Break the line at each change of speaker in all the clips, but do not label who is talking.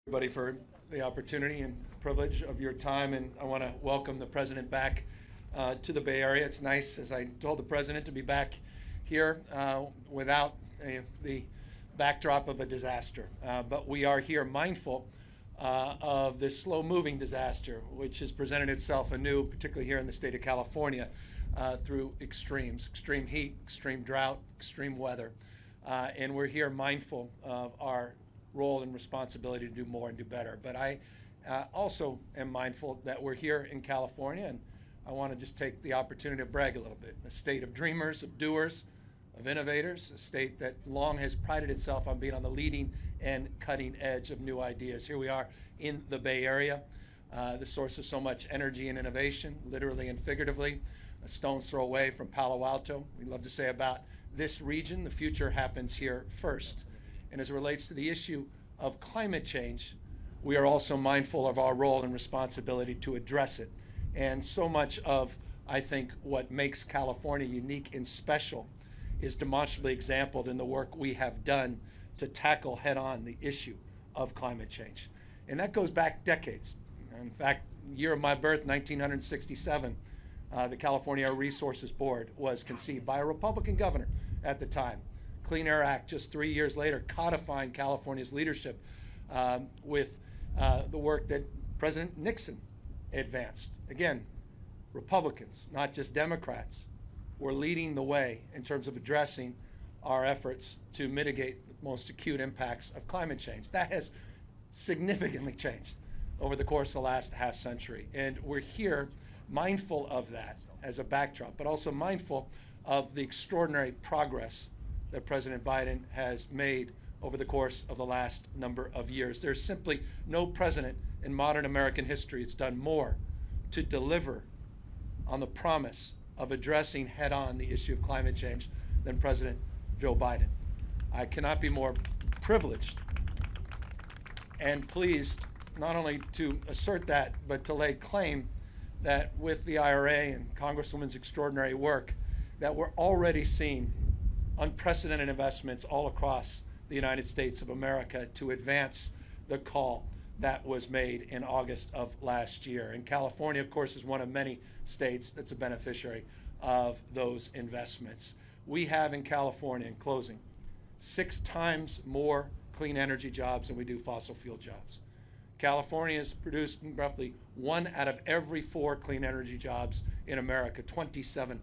Everybody for the opportunity and privilege of your time, and I want to welcome the president back to the Bay Area. It's nice, as I told the president, to be back here without the backdrop of a disaster. But we are here mindful of this slow-moving disaster, which has presented itself anew, particularly here in the state of California, through extreme heat, extreme drought, extreme weather. And we're here mindful of our role and responsibility to do more and do better. But I also am mindful that we're here in California, and I want to just take the opportunity to brag a little bit. A state of dreamers, of doers, of innovators, a state that long has prided itself on being on the leading and cutting edge of new ideas. Here we are in the Bay Area, the source of so much energy and innovation, literally and figuratively, a stone's throw away from Palo Alto. We love to say about this region, the future happens here first. And as it relates to the issue of climate change, we are also mindful of our role and responsibility to address it. And so much of, I think, what makes California unique and special is demonstrably exemplified in the work we have done to tackle head-on the issue of climate change. And that goes back decades. In fact, year of my birth, 1967, the California Air Resources Board was conceived by a Republican governor at the time. Clean Air Act just 3 years later codifying California's leadership with the work that President Nixon advanced. Again, Republicans, not just Democrats, were leading the way in terms of addressing our efforts to mitigate the most acute impacts of climate change. That has significantly changed over the course of the last half century. And we're here mindful of that as a backdrop, but also mindful of the extraordinary progress that President Biden has made over the course of the last number of years. There's simply no president in modern American history that's done more to deliver on the promise of addressing head-on the issue of climate change than President Joe Biden. I cannot be more privileged and pleased not only to assert that, but to lay claim that with the IRA and Congresswoman's extraordinary work, that we're already seeing unprecedented investments all across the United States of America to advance the call that was made in August of last year. And California, of course, is one of many states that's a beneficiary of those investments. We have in California, in closing, 6 times more clean energy jobs than we do fossil fuel jobs. California has produced roughly 1 out of every 4 clean energy jobs in America, 27%.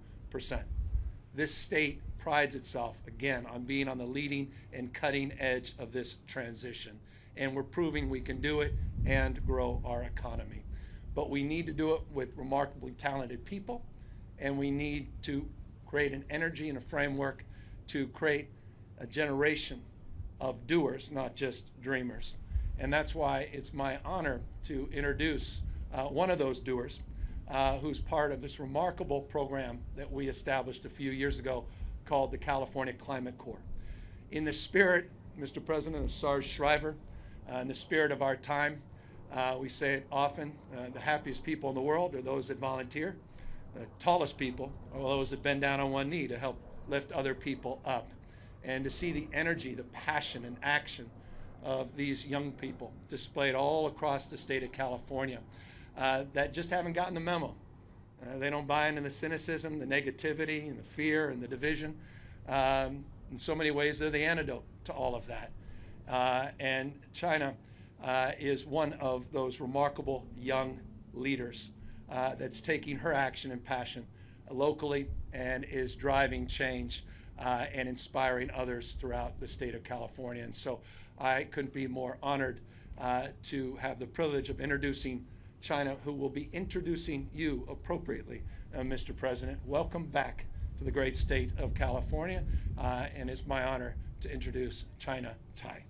This state prides itself, again, on being on the leading and cutting edge of this transition. And we're proving we can do it and grow our economy. But we need to do it with remarkably talented people, and we need to create an energy and a framework to create a generation of doers, not just dreamers. And that's why it's my honor to introduce one of those doers, who's part of this remarkable program that we established a few years ago called the California Climate Corps. In the spirit, Mr. President, of Sarge Shriver, in the spirit of our time, we say it often, the happiest people in the world are those that volunteer. The tallest people are those that bend down on one knee to help lift other people up. And to see the energy, the passion, and action of these young people displayed all across the state of California, that just haven't gotten the memo. They don't buy into the cynicism, the negativity, and the fear, and the division. In so many ways, they're the antidote to all of that. And China is one of those remarkable young leaders that's taking her action and passion locally and is driving change and inspiring others throughout the state of California. And so I couldn't be more honored to have the privilege of introducing China, who will be introducing you appropriately, Mr. President. Welcome back to the great state of California, and it's my honor to introduce China Tai.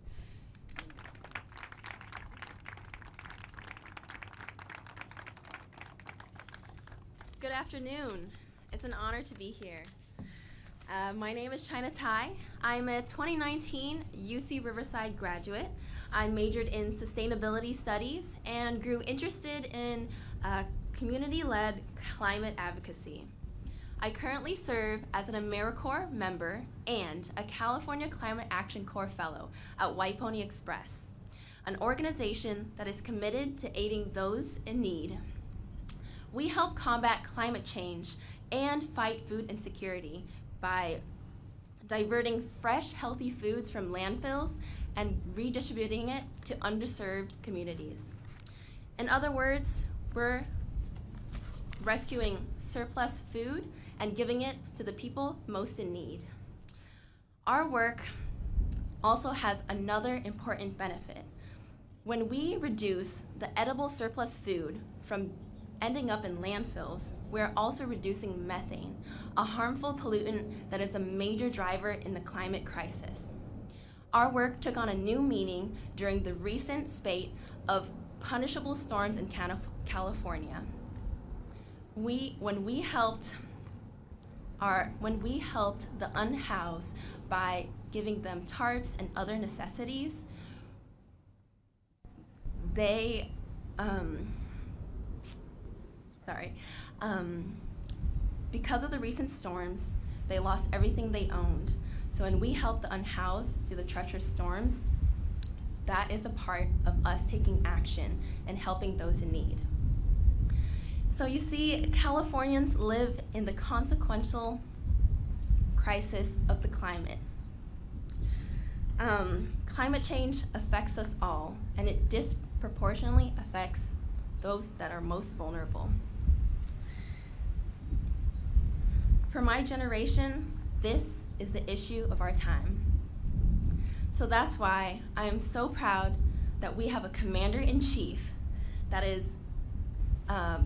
Good afternoon. It's an honor to be here. My name is China Tai. I'm a 2019 UC Riverside graduate. I majored in sustainability studies and grew interested in community-led climate advocacy. I currently serve as an AmeriCorps member and a California Climate Action Corps Fellow at White Pony Express. an organization that is committed to aiding those in need. We help combat climate change and fight food insecurity by diverting fresh, healthy foods from landfills and redistributing it to underserved communities. In other words, we're rescuing surplus food and giving it to the people most in need. Our work also has another important benefit. When we reduce the edible surplus food from ending up in landfills, we're also reducing methane, a harmful pollutant that is a major driver in the climate crisis. Our work took on a new meaning during the recent spate of punishable storms in California. When we helped the unhoused by giving them tarps and other necessities, because of the recent storms, they lost everything they owned. So when we help the unhoused through the treacherous storms, that is a part of us taking action and helping those in need. So you see, Californians live in the consequential crisis of the climate. Climate change affects us all, and it disproportionately affects those that are most vulnerable. For my generation, this is the issue of our time. So that's why I am so proud that we have a commander-in-chief that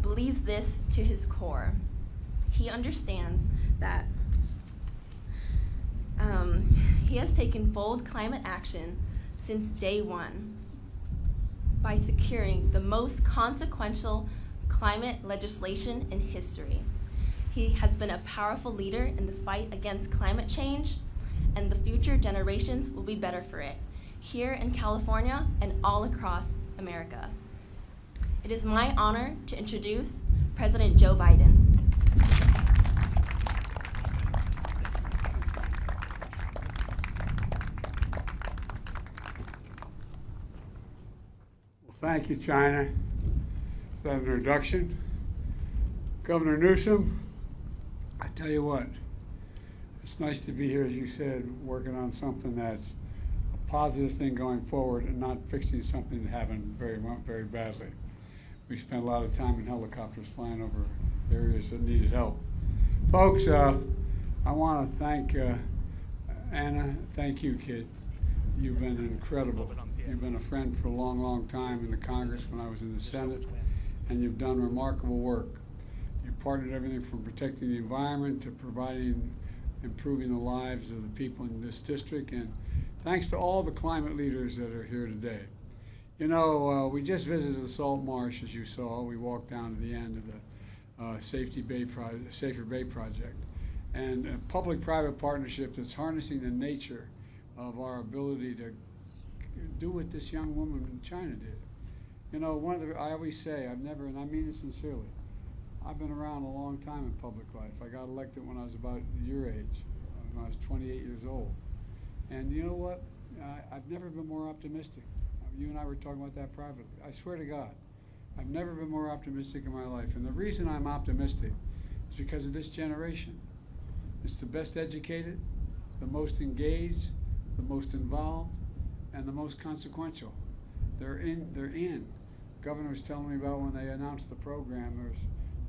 believes this to his core. He understands that he has taken bold climate action since day one by securing the most consequential climate legislation in history. He has been a powerful leader in the fight against climate change, and the future generations will be better for it, here in California and all across America. It is my honor to introduce President Joe Biden.
Thank you, China, for that introduction. Governor Newsom, I tell you what, it's nice to be here, as you said, working on something that's a positive thing going forward and not fixing something that happened very badly. We spent a lot of time in helicopters flying over areas that needed help. Folks, I want to thank Anna. Thank you, kid. You've been incredible. You've been a friend for a long time in the Congress when I was in the Senate, and you've done remarkable work. You've partnered everything from protecting the environment to improving the lives of the people in this district, and thanks to all the climate leaders that are here today. You know, we just visited the salt marsh, as you saw. We walked down to the end of the Safer Bay Project, and a public-private partnership that's harnessing the nature of our ability to do what this young woman in China did. You know, I always say, and I mean it sincerely, I've been around a long time in public life. I got elected when I was about your age, when I was 28 years old. And you know what? I've never been more optimistic. You and I were talking about that privately. I swear to God, I've never been more optimistic in my life. And the reason I'm optimistic is because of this generation. It's the best educated, the most engaged, the most involved, and the most consequential. They're in. Governor was telling me about when they announced the program, there's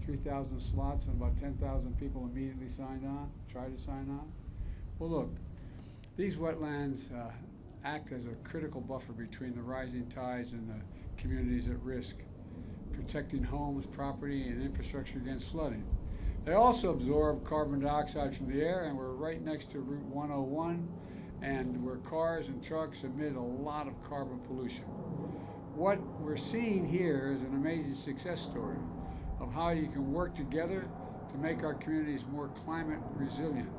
3,000 slots and about 10,000 people immediately signed on, tried to sign on. Well, look, these wetlands act as a critical buffer between the rising tides and the communities at risk, protecting homes, property, and infrastructure against flooding. They also absorb carbon dioxide from the air, and we're right next to Route 101, and where cars and trucks emit a lot of carbon pollution. What we're seeing here is an amazing success story of how you can work together to make our communities more climate resilient.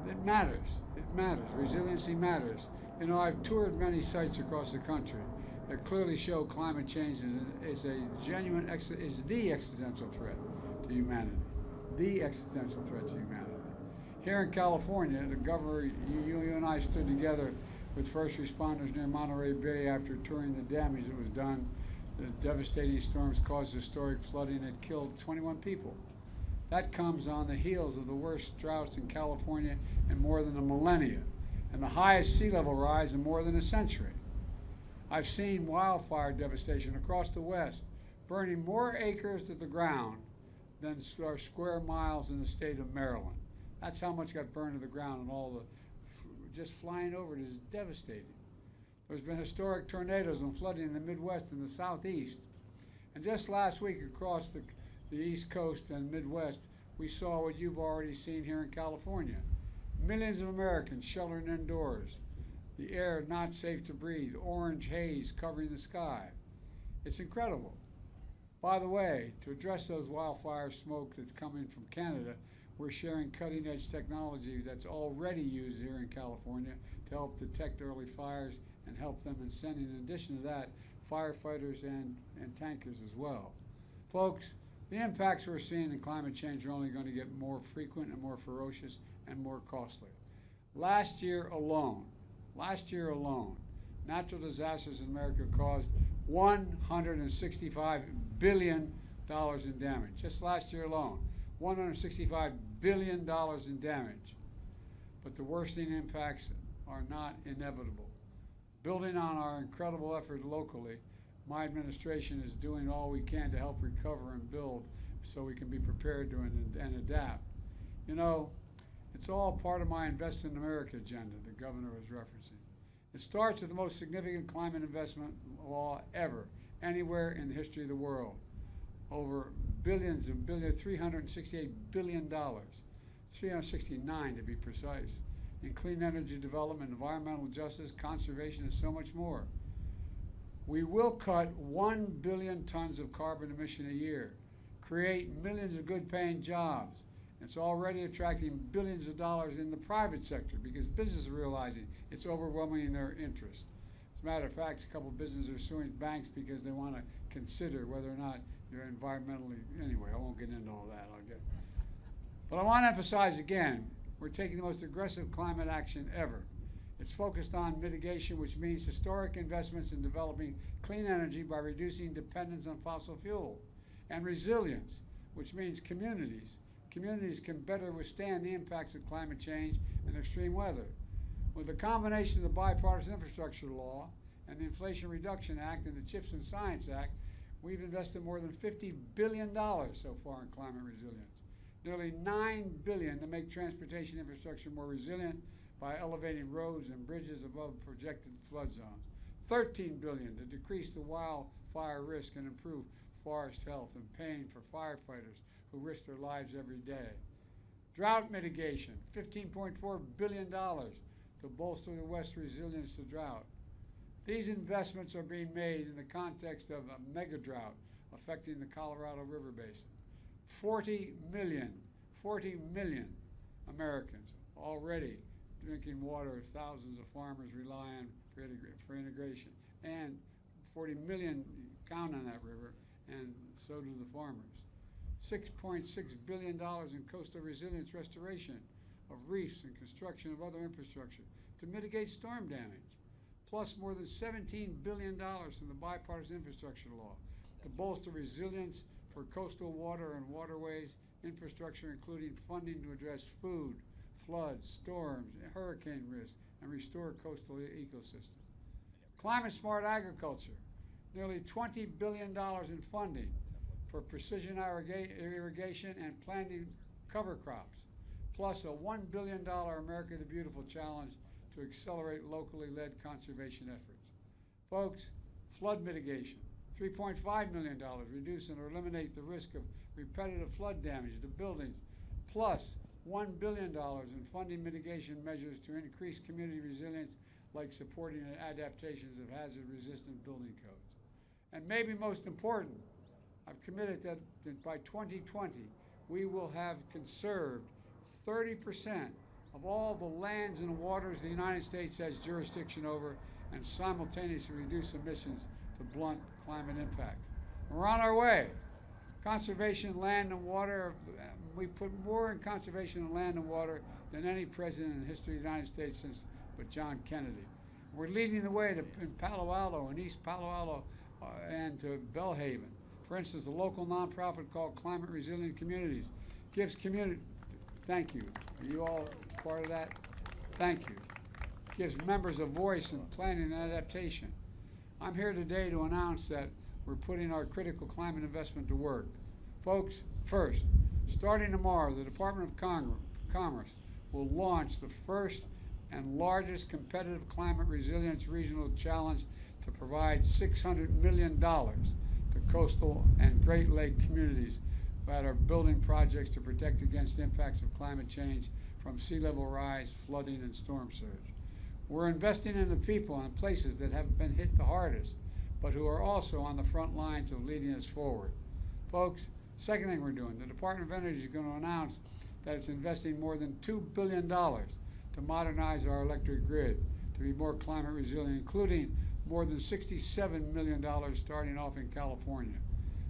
It matters. It matters. Resiliency matters. You know, I've toured many sites across the country that clearly show climate change is a genuine, is the existential threat to humanity. The existential threat to humanity. Here in California, the governor, you and I stood together with first responders near Monterey Bay after touring the damage that was done. The devastating storms caused historic flooding that killed 21 people. That comes on the heels of the worst droughts in California in more than a millennia and the highest sea level rise in more than a century. I've seen wildfire devastation across the West, burning more acres to the ground than are square miles in the state of Maryland. That's how much got burned to the ground, and all the just flying over it is devastating. There's been historic tornadoes and flooding in the Midwest and the Southeast. And just last week across the East Coast and Midwest, we saw what you've already seen here in California. Millions of Americans sheltering indoors. The air not safe to breathe, orange haze covering the sky. It's incredible. By the way, to address those wildfire smoke that's coming from Canada, we're sharing cutting-edge technology that's already used here in California to help detect early fires and help them in sending, in addition to that, firefighters and tankers as well. Folks, the impacts we're seeing in climate change are only going to get more frequent and more ferocious and more costly. Last year alone, natural disasters in America caused $165 billion in damage. Just last year alone, $165 billion in damage. But the worsening impacts are not inevitable. Building on our incredible effort locally, my administration is doing all we can to help recover and build so we can be prepared to and adapt. You know, it's all part of my Invest in America agenda the governor was referencing. It starts with the most significant climate investment law ever, anywhere in the history of the world. Over billions of billions, $368 billion, 369 to be precise, in clean energy development, environmental justice, conservation, and so much more. We will cut 1 billion tons of carbon emission a year, create millions of good-paying jobs. It's already attracting billions of dollars in the private sector because businesses are realizing it's overwhelming their interest. As a matter of fact, a couple of businesses are suing banks because they want to consider whether or not they're environmentally, anyway, I won't get into all that. But I want to emphasize again, we're taking the most aggressive climate action ever. It's focused on mitigation, which means historic investments in developing clean energy by reducing dependence on fossil fuel, and resilience, which means communities can better withstand the impacts of climate change and extreme weather. With the combination of the Bipartisan Infrastructure Law and the Inflation Reduction Act and the CHIPS and Science Act, we've invested more than $50 billion so far in climate resilience. Nearly $9 billion to make transportation infrastructure more resilient by elevating roads and bridges above projected flood zones. $13 billion to decrease the wildfire risk and improve forest health and paying for firefighters who risk their lives every day. Drought mitigation, $15.4 billion to bolster the West's resilience to drought. These investments are being made in the context of a mega drought affecting the Colorado River Basin. 40 million Americans already drinking water. Thousands of farmers rely on for integration. And 40 million count on that river, and so do the farmers. $6.6 billion in coastal resilience restoration of reefs and construction of other infrastructure to mitigate storm damage, plus more than $17 billion from the Bipartisan Infrastructure Law to bolster resilience for coastal water and waterways infrastructure, including funding to address food, floods, storms, hurricane risk, and restore coastal ecosystems. Climate-smart agriculture, nearly $20 billion in funding for precision irrigation and planting cover crops, plus a $1 billion America the Beautiful challenge to accelerate locally led conservation efforts. Folks, flood mitigation, $3.5 million, reduce and eliminate the risk of repetitive flood damage to buildings, plus $1 billion in funding mitigation measures to increase community resilience, like supporting adaptations of hazard-resistant building codes. And maybe most important, I've committed that by 2020, we will have conserved 30% of all the lands and waters the United States has jurisdiction over, and simultaneously reduce emissions to blunt climate impacts. We're on our way. Conservation, land and water, we put more in conservation of land and water than any president in the history of the United States since but John Kennedy. We're leading the way in Palo Alto and East Palo Alto and to Bellhaven. For instance, a local nonprofit called Climate Resilient Communities gives community, thank you. Are you all part of that? Thank you. Gives members a voice in planning and adaptation. I'm here today to announce that we're putting our critical climate investment to work. Folks, first, starting tomorrow, the Department of Commerce will launch the first and largest competitive climate resilience regional challenge to provide $600 million to coastal and Great Lake communities that are building projects to protect against impacts of climate change from sea level rise, flooding, and storm surge. We're investing in the people and places that have been hit the hardest, but who are also on the front lines of leading us forward. Folks, second thing we're doing, the Department of Energy is going to announce that it's investing more than $2 billion to modernize our electric grid to be more climate resilient, including more than $67 million starting off in California.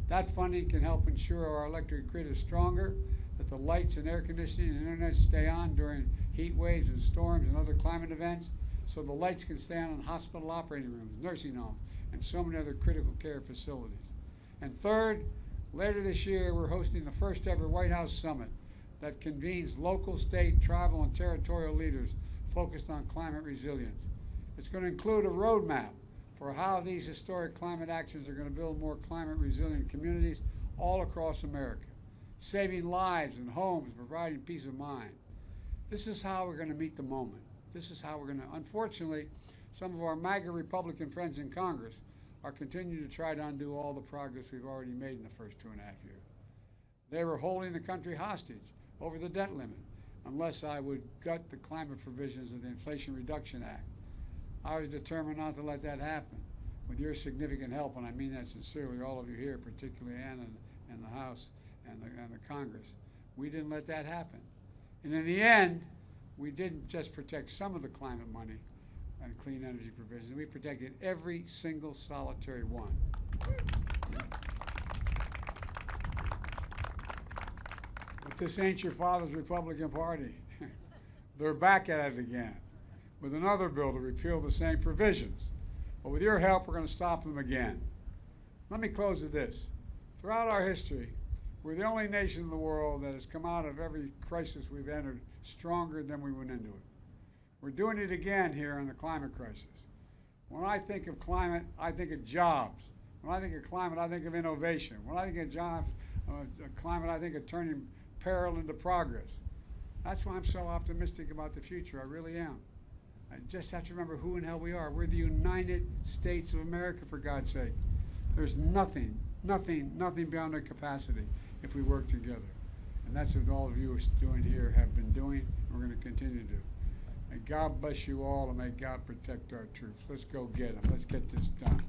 That funding can help ensure our electric grid is stronger, that the lights and air conditioning and internet stay on during heat waves and storms and other climate events, so the lights can stay on in hospital operating rooms, nursing homes, and so many other critical care facilities. And third, later this year, we're hosting the first ever White House Summit that convenes local, state, tribal, and territorial leaders focused on climate resilience. It's going to include a roadmap for how these historic climate actions are going to build more climate resilient communities all across America, saving lives and homes, providing peace of mind. This is how we're going to meet the moment. This is how we're going to, unfortunately, some of our MAGA Republican friends in Congress are continuing to try to undo all the progress we've already made in the first 2.5 years. They were holding the country hostage over the debt limit unless I would gut the climate provisions of the Inflation Reduction Act. I was determined not to let that happen. With your significant help, and I mean that sincerely, all of you here, particularly Ann and the House and the Congress, we didn't let that happen. And in the end, we didn't just protect some of the climate money and clean energy provisions, we protected every single solitary one. But this ain't your father's Republican Party. They're back at it again with another bill to repeal the same provisions. But with your help, we're going to stop them again. Let me close with this. Throughout our history, we're the only nation in the world that has come out of every crisis we've entered stronger than we went into it. We're doing it again here in the climate crisis. When I think of climate, I think of jobs. When I think of climate, I think of innovation. When I think of jobs, climate, I think of turning peril into progress. That's why I'm so optimistic about the future. I really am. I just have to remember who in hell we are. We're the United States of America, for God's sake. There's nothing beyond our capacity if we work together. And that's what all of you are doing here, have been doing, and we're going to continue to do. May God bless you all, and may God protect our troops. Let's go get them. Let's get this done.